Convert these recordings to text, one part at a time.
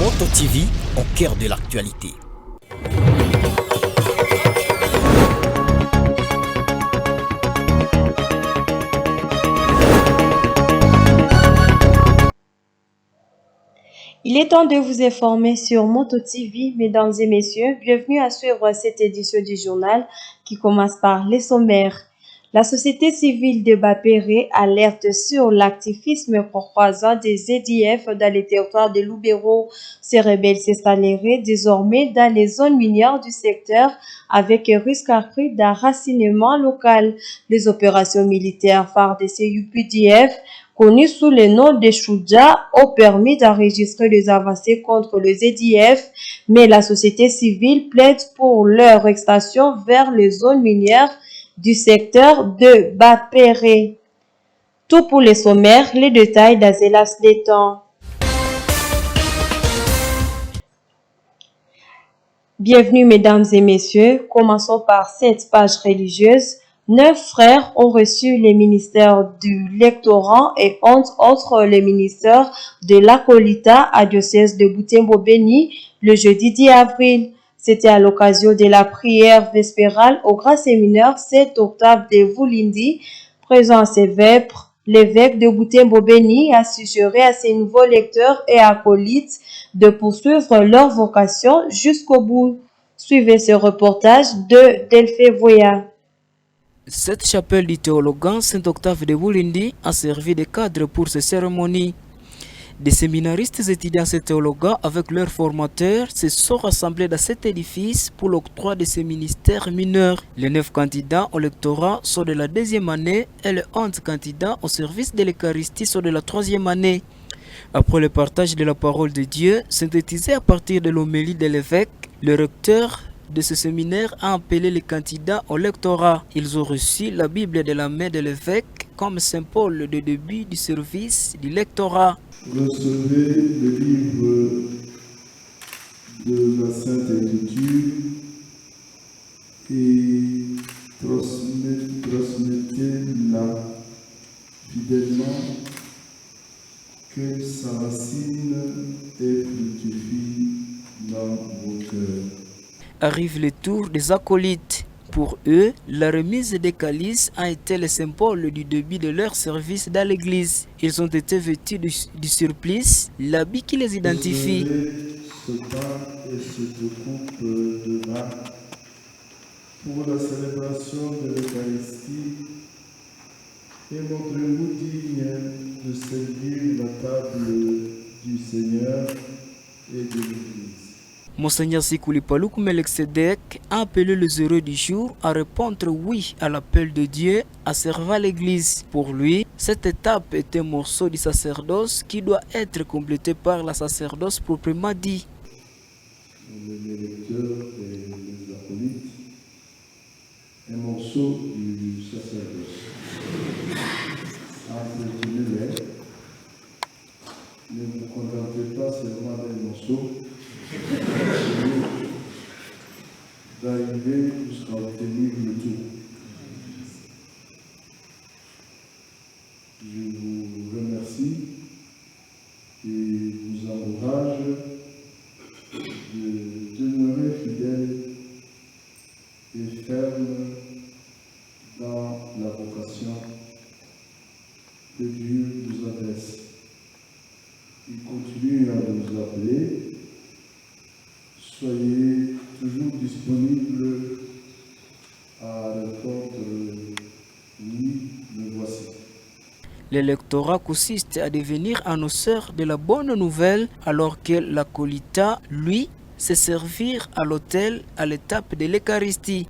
Moto TV au cœur de l'actualité. Il est temps de vous informer sur Moto TV, mesdames et messieurs. Bienvenue à suivre cette édition du journal qui commence par les sommaires. La société civile de Bapéré alerte sur l'activisme croissant des EDF dans les territoires de Loubero. Ces rebelles s'installeraient désormais dans les zones minières du secteur avec un risque accru d'enracinement local. Les opérations militaires phares des CUPDF, connues sous le nom de Chouja, ont permis d'enregistrer des avancées contre les EDF, mais la société civile plaide pour leur extension vers les zones minières du secteur de Bapéré. Tout pour les sommaires, les détails d'Azelas Létan. Bienvenue mesdames et messieurs, commençons par cette page religieuse. 9 frères ont reçu les ministères du lectorat et entre autres les ministères de l'acolita à diocèse de Butembo-Beni le jeudi 10 avril. C'était à l'occasion de la prière vespérale au grand séminaire 7 octobre de Vulindi. Présent à ses vêpres, l'évêque de Butembo-Beni a suggéré à ses nouveaux lecteurs et acolytes de poursuivre leur vocation jusqu'au bout. Suivez ce reportage de Delphé Voya. Cette chapelle du théologan Saint-Octave de Vulindi a servi de cadre pour ces cérémonies. Des séminaristes étudiants et théologues avec leurs formateurs se sont rassemblés dans cet édifice pour l'octroi de ces ministères mineurs. Les 9 candidats au lectorat sont de la 2e année et les 11 candidats au service de l'Eucharistie sont de la 3e année. Après le partage de la parole de Dieu, synthétisé à partir de l'homélie de l'évêque, le recteur de ce séminaire a appelé les candidats au lectorat. Ils ont reçu la Bible de la main de l'évêque comme symbole de début du service du lectorat. Recevez le livre de la Sainte Écriture et transmettez-la fidèlement, que sa racine est fructifie dans vos cœurs. Arrive le tour des acolytes. Pour eux, la remise des calices a été le symbole du début de leur service dans l'église. Ils ont été vêtus du surplice, l'habit qui les identifie. Ce pain et cette coupe de vin pour la célébration de l'Eucharistie et montrez-vous digne de servir la table du Seigneur et de l'Église. Monseigneur Sikoulipaloukou Melchizedek a appelé les heureux du jour à répondre oui à l'appel de Dieu à servir l'Église. Pour lui, cette étape est un morceau du sacerdoce qui doit être complété par la sacerdoce proprement dit. Les lecteurs et les acolytes, un morceau du sacerdoce. Entretenez-les. Ne vous contentez pas seulement d'un morceau. D'arriver jusqu'à obtenir le tout. Je vous remercie et vous encourage de demeurer fidèle et ferme dans la vocation que Dieu vous adresse. Il continue à vous appeler. Soyez toujours disponibles à répondre oui, me voici. L'électorat consiste à devenir annonceur de la bonne nouvelle alors que l'acolita, lui, se servir à l'autel à l'étape de l'Eucharistie.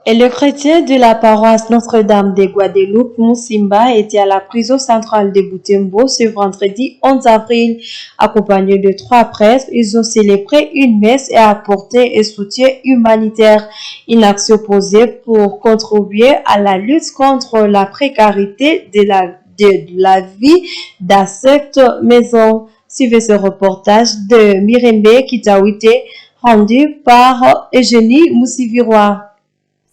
Et le chrétien de la paroisse Notre-Dame de Guadeloupe, Moussimba, était à la prison centrale de Butembo ce vendredi 11 avril. Accompagné de 3 prêtres, ils ont célébré une messe et apporté un soutien humanitaire. Une action posée pour contribuer à la lutte contre la précarité de la vie dans cette maison. Suivez ce reportage de Mirembe Kitawite, rendu par Eugénie Moussivirois.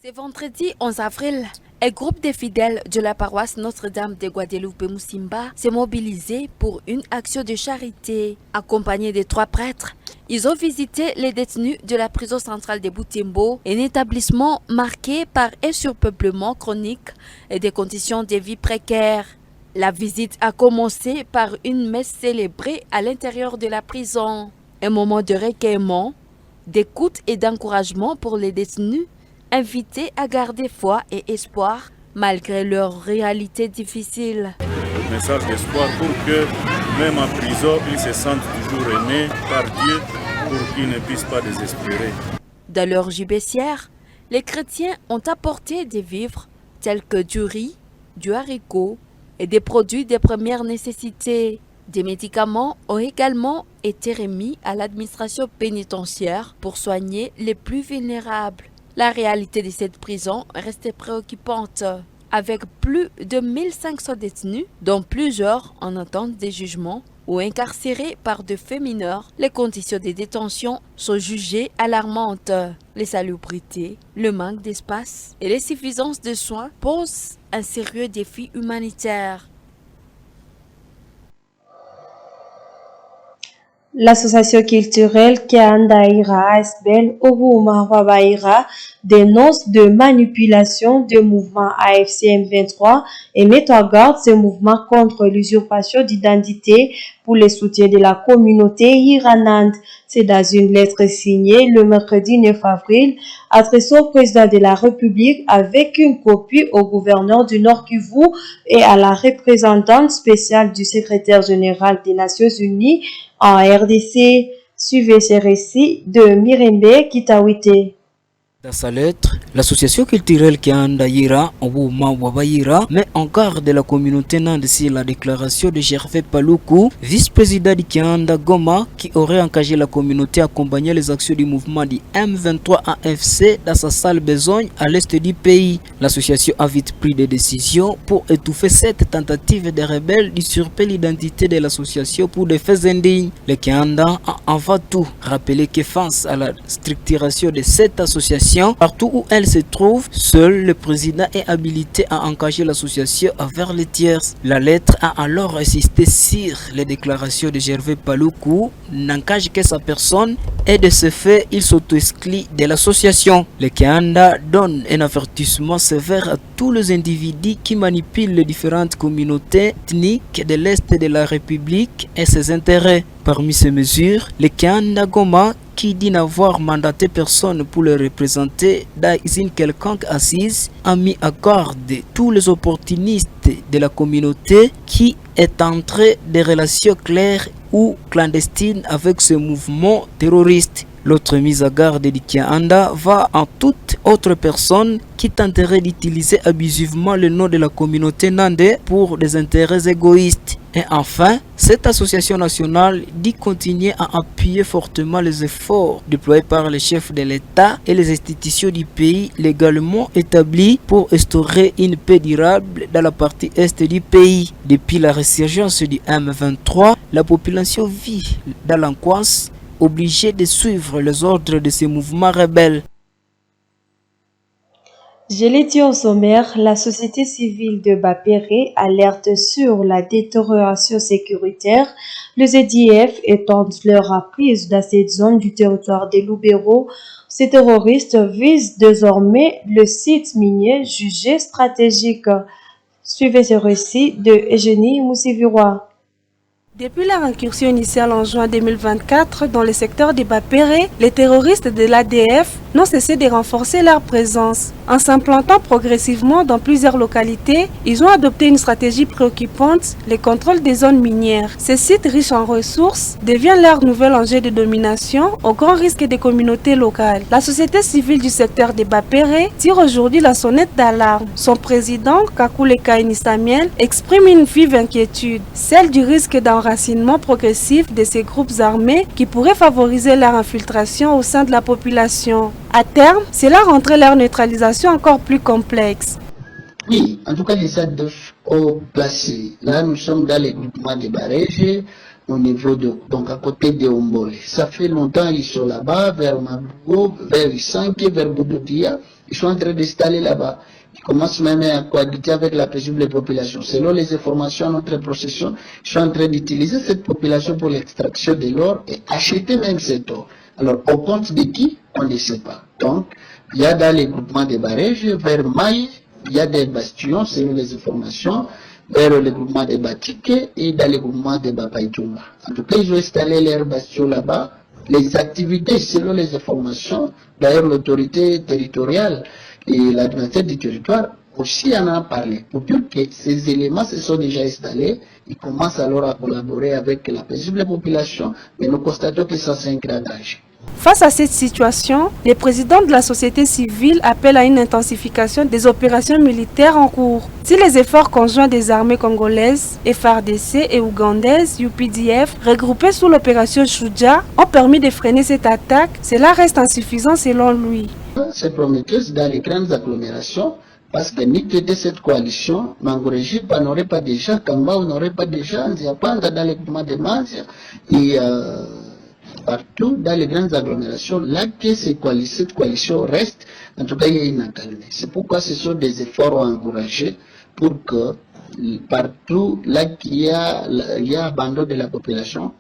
Ce vendredi 11 avril, Un groupe de fidèles de la paroisse Notre-Dame de Guadeloupe-Moussimba s'est mobilisé pour une action de charité. Accompagnés de 3 prêtres, ils ont visité les détenus de la prison centrale de Butembo, un établissement marqué par un surpeuplement chronique et des conditions de vie précaires. La visite a commencé par une messe célébrée à l'intérieur de la prison. Un moment de recueillement, d'écoute et d'encouragement pour les détenus, invités à garder foi et espoir malgré leur réalité difficile. Un message d'espoir pour que, même en prison, ils se sentent toujours aimés par Dieu pour qu'ils ne puissent pas désespérer. Dans leur gibecière, les chrétiens ont apporté des vivres tels que du riz, du haricot et des produits de première nécessité. Des médicaments ont également été remis à l'administration pénitentiaire pour soigner les plus vulnérables. La réalité de cette prison reste préoccupante, avec plus de 1500 détenus, dont plusieurs en attente de jugement ou incarcérés par de faits mineurs. Les conditions de détention sont jugées alarmantes. Les salubrités, le manque d'espace et l'insuffisance de soins posent un sérieux défi humanitaire. L'association culturelle Kiandaira Asbel Obuuma Wabaira dénonce de manipulation du mouvement AFC M23 et met en garde ce mouvement contre l'usurpation d'identité pour le soutien de la communauté iranande. C'est dans une lettre signée le mercredi 9 avril adressée au président de la République avec une copie au gouverneur du Nord Kivu et à la représentante spéciale du secrétaire général des Nations Unies en RDC. Suivez ces récits de Mirembe Kitawite. Dans sa lettre, l'association culturelle Kiandaira Obuuma Wabaira met en garde la communauté nande sur la déclaration de Gervais Paluku, vice-président du Kianda Goma, qui aurait engagé la communauté à accompagner les actions du mouvement du M23 AFC dans sa sale besogne à l'est du pays. L'association a vite pris des décisions pour étouffer cette tentative des rebelles d'usurper l'identité de l'association pour des faits indignes. Le Kianda a avant tout rappelé que face à la structuration de cette association, partout où elle se trouve, seul le président est habilité à engager l'association envers les tiers. La lettre a alors insisté sur les déclarations de Gervais Paluku n'engage que sa personne et de ce fait, il s'auto-exclut de l'association. Le Kianda donne un avertissement sévère à tous les individus qui manipulent les différentes communautés ethniques de l'Est de la République et ses intérêts. Parmi ces mesures, le Kianda Goma, qui dit n'avoir mandaté personne pour le représenter dans une quelconque assise, a mis à garde tous les opportunistes de la communauté qui est entré des relations claires ou clandestines avec ce mouvement terroriste. L'autre mise à garde du Kianda va en toute autre personne qui tenterait d'utiliser abusivement le nom de la communauté nandais pour des intérêts égoïstes. Et enfin, cette association nationale dit continuer à appuyer fortement les efforts déployés par les chefs de l'État et les institutions du pays légalement établis pour instaurer une paix durable dans la partie est du pays. Depuis la résurgence du M23, la population vit dans l'angoisse, obligée de suivre les ordres de ces mouvements rebelles. Je l'ai dit au sommaire, la société civile de Bapéré alerte sur la détérioration sécuritaire. Les EDF étendent leur emprise dans cette zone du territoire des Loubero. Ces terroristes visent désormais le site minier jugé stratégique. Suivez ce récit de Eugénie Moussivirois. Depuis leur incursion initiale en juin 2024 dans le secteur de Bapéré, les terroristes de l'ADF n'ont cessé de renforcer leur présence. En s'implantant progressivement dans plusieurs localités, ils ont adopté une stratégie préoccupante, le contrôle des zones minières. Ces sites riches en ressources deviennent leur nouvel enjeu de domination au grand risque des communautés locales. La société civile du secteur de Bapéré tire aujourd'hui la sonnette d'alarme. Son président, Kakule Kaini Samuel, exprime une vive inquiétude, celle du risque d'enracinement progressif de ces groupes armés qui pourraient favoriser leur infiltration au sein de la population. À terme, cela rendrait leur neutralisation encore plus complexe. Oui, en tout cas, les SADF ont placé. Là, nous sommes dans les groupements de Barège, au niveau de, donc à côté de Ombole. Ça fait longtemps qu'ils sont là-bas, vers Mabougo, vers Isanke, vers Boudoudia. Ils sont en train d'installer là-bas. commencent même à cohabiter avec la paisible population. Selon les informations, notre procession, je suis en train d'utiliser cette population pour l'extraction de l'or et acheter même cet or. Alors, au compte de qui? On ne sait pas. Donc, il y a dans les groupements de barrages, vers Maï, il y a des bastions, selon les informations, vers le groupement de Batike et dans le groupement de Bapaïtouma. En tout cas, ils ont installé leurs bastions là-bas. Les activités, selon les informations, d'ailleurs l'autorité territoriale et l'administrateur du territoire aussi en a parlé, pour dire que ces éléments se sont déjà installés, ils commencent alors à collaborer avec la paisible population, mais nous constatons que ça c'est un gradage. Face à cette situation, les présidents de la société civile appellent à une intensification des opérations militaires en cours. Si les efforts conjoints des armées congolaises, FARDC et ougandaises, UPDF, regroupés sous l'opération Shuja, ont permis de freiner cette attaque, cela reste insuffisant selon lui. C'est prometteur dans les grandes agglomérations, parce que ni que de cette coalition, Mangorejipa n'aurait pas déjà, Kamba n'aurait pas déjà, Nziapanda dans les groupements de Manzia, et partout dans les grandes agglomérations, là que cette coalition reste, en tout cas il y a une accalmie. C'est pourquoi ce sont des efforts encouragés pour que partout là qu'il y a abandon de la population,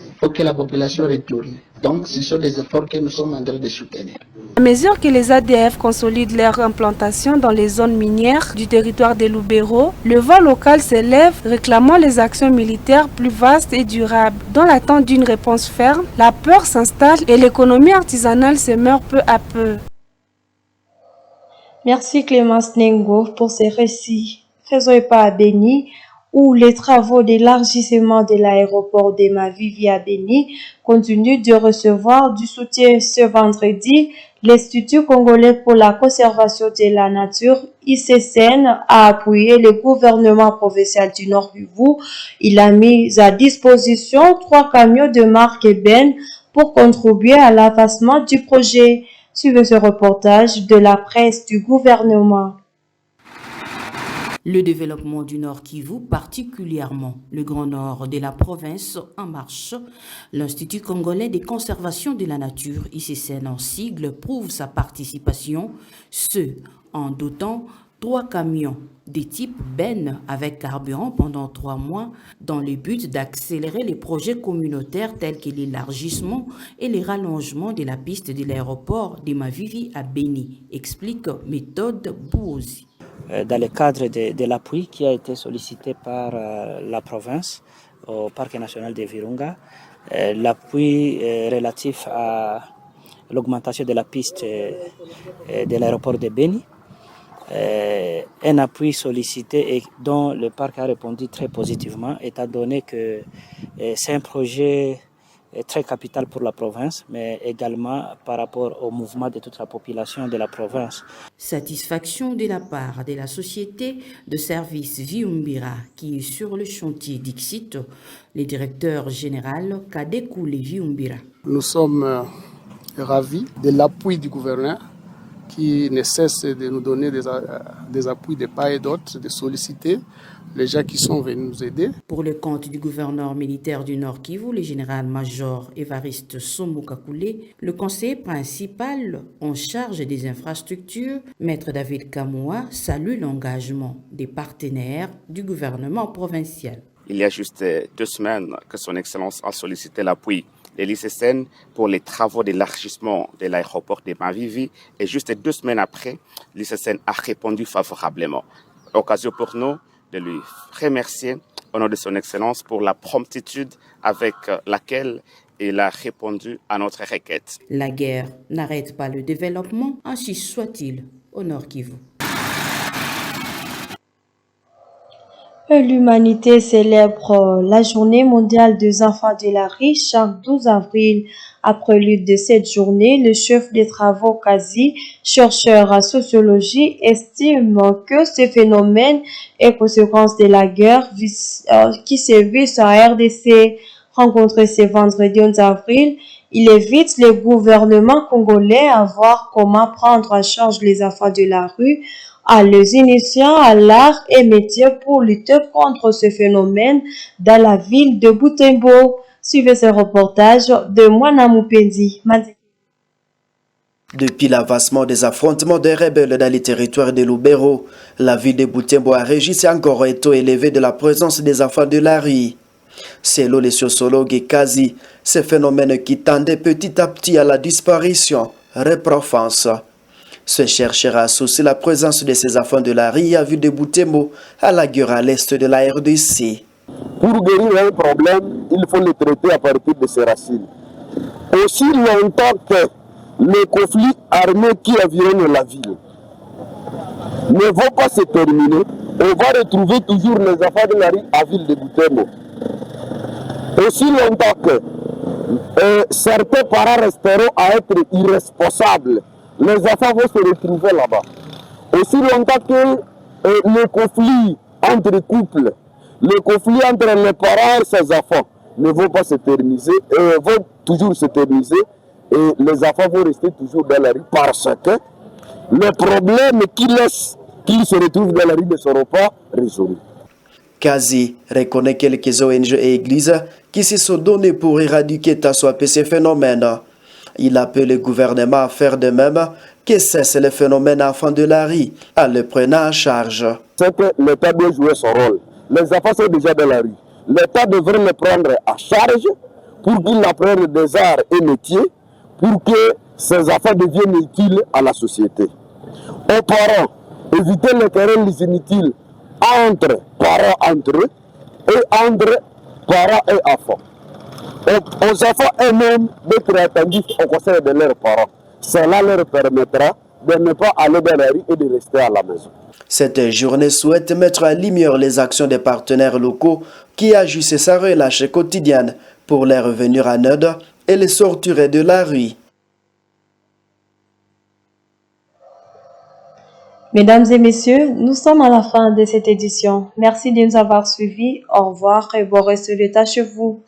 il faut que la population retourne. Donc ce sont des efforts que nous sommes en train de soutenir. À mesure que les ADF consolident leur implantation dans les zones minières du territoire de Lubero, le vent local s'élève réclamant les actions militaires plus vastes et durables. Dans l'attente d'une réponse ferme, la peur s'installe et l'économie artisanale se meurt peu à peu. Merci Clémence Nengo pour ces récits. Faisons pas à Béni, où les travaux d'élargissement de l'aéroport de Mavivi à Béni continuent de recevoir du soutien ce vendredi. L'Institut congolais pour la conservation de la nature, ICCN, a appuyé le gouvernement provincial du Nord Kivu. Il a mis à disposition 3 camions de marque Ben pour contribuer à l'avancement du projet. Suivez ce reportage de la presse du gouvernement. Le développement du Nord Kivu, particulièrement le Grand Nord de la province En Marche, l'Institut congolais de conservation de la nature, ICCN en sigle, prouve sa participation, en dotant 3 camions de type Ben avec carburant pendant 3 mois dans le but d'accélérer les projets communautaires tels que l'élargissement et le rallongement de la piste de l'aéroport de Mavivi à Béni, explique Méthode Bouozi. Dans le cadre de l'appui qui a été sollicité par la province au Parc national de Virunga, l'appui relatif à l'augmentation de la piste de l'aéroport de Béni, un appui sollicité et dont le parc a répondu très positivement, étant donné que c'est un projet très capital pour la province, mais également par rapport au mouvement de toute la population de la province. Satisfaction de la part de la société de service Viumbira qui est sur le chantier d'Ixit, le directeur général Kadekoule Viumbira. Nous sommes ravis de l'appui du gouverneur qui ne cesse de nous donner des appuis de part et d'autre, de solliciter les gens qui sont venus nous aider. Pour le compte du gouverneur militaire du Nord Kivu, le général-major Évariste Somokakoulé, le conseiller principal en charge des infrastructures, Maître David Kamoua, salue l'engagement des partenaires du gouvernement provincial. Il y a juste 2 semaines que son Excellence a sollicité l'appui de l'ICCN pour les travaux d'élargissement de l'aéroport de Mavivi et juste 2 semaines après, l'ICCN a répondu favorablement. Occasion pour nous de lui remercier au nom de son Excellence pour la promptitude avec laquelle il a répondu à notre requête. La guerre n'arrête pas le développement, ainsi soit-il au Nord Kivu. L'humanité célèbre la journée mondiale des enfants de la rue chaque 12 avril. Après lutte de cette journée, le chef des travaux Kazi, chercheur en sociologie, estime que ce phénomène est conséquence de la guerre qui sévit en RDC. Rencontré ce vendredi 11 avril, il invite le gouvernement congolais à voir comment prendre en charge les enfants de la rue à les initiant à l'art et métier pour lutter contre ce phénomène dans la ville de Butembo. Suivez ce reportage de Mwana Mupendi. Depuis l'avancement des affrontements des rebelles dans les territoires de Lubero, la ville de Butembo a régi encore un taux élevé de la présence des enfants de la rue. Selon les sociologues Kazi, ce phénomène qui tendait petit à petit à la disparition reprend France. Ce chercheur associe la présence de ces enfants de la rue à vue de Butembo à la guerre à l'est de la RDC. Pour guérir un problème, il faut le traiter à partir de ses racines. Aussi longtemps que les conflits armés qui environnent la ville ne vont pas se terminer, on va retrouver toujours les enfants de la rue à ville de Butembo. Aussi longtemps que certains parents resteront à être irresponsables, les enfants vont se retrouver là-bas. Aussi longtemps que le conflit entre couples, le conflit entre les parents et ses enfants ne vont pas se terminer, vont toujours se terminer, et les enfants vont rester toujours dans la rue parce que les problèmes qu'ils se retrouvent dans la rue ne seront pas résolus. Kazi reconnaît quelques ONG et églises qui se sont données pour éradiquer tant soit peu ces phénomènes. Il appelle le gouvernement à faire de même, que cesse le phénomène enfant de la rue en le prenant en charge. C'est que l'État doit jouer son rôle. Les enfants sont déjà dans la rue. L'État devrait les prendre à charge pour qu'ils apprennent des arts et métiers, pour que ces enfants deviennent utiles à la société. Aux parents, éviter les querelles inutiles entre parents entre eux et entre parents et enfants. Aux enfants eux-mêmes d'être attentifs au conseil de leurs parents. Cela leur permettra de ne pas aller dans la rue et de rester à la maison. Cette journée souhaite mettre à lumière les actions des partenaires locaux qui agissent sans relâche quotidienne pour les revenir en aide et les sortir de la rue. Mesdames et messieurs, nous sommes à la fin de cette édition. Merci de nous avoir suivis. Au revoir et bon reste de temps chez vous.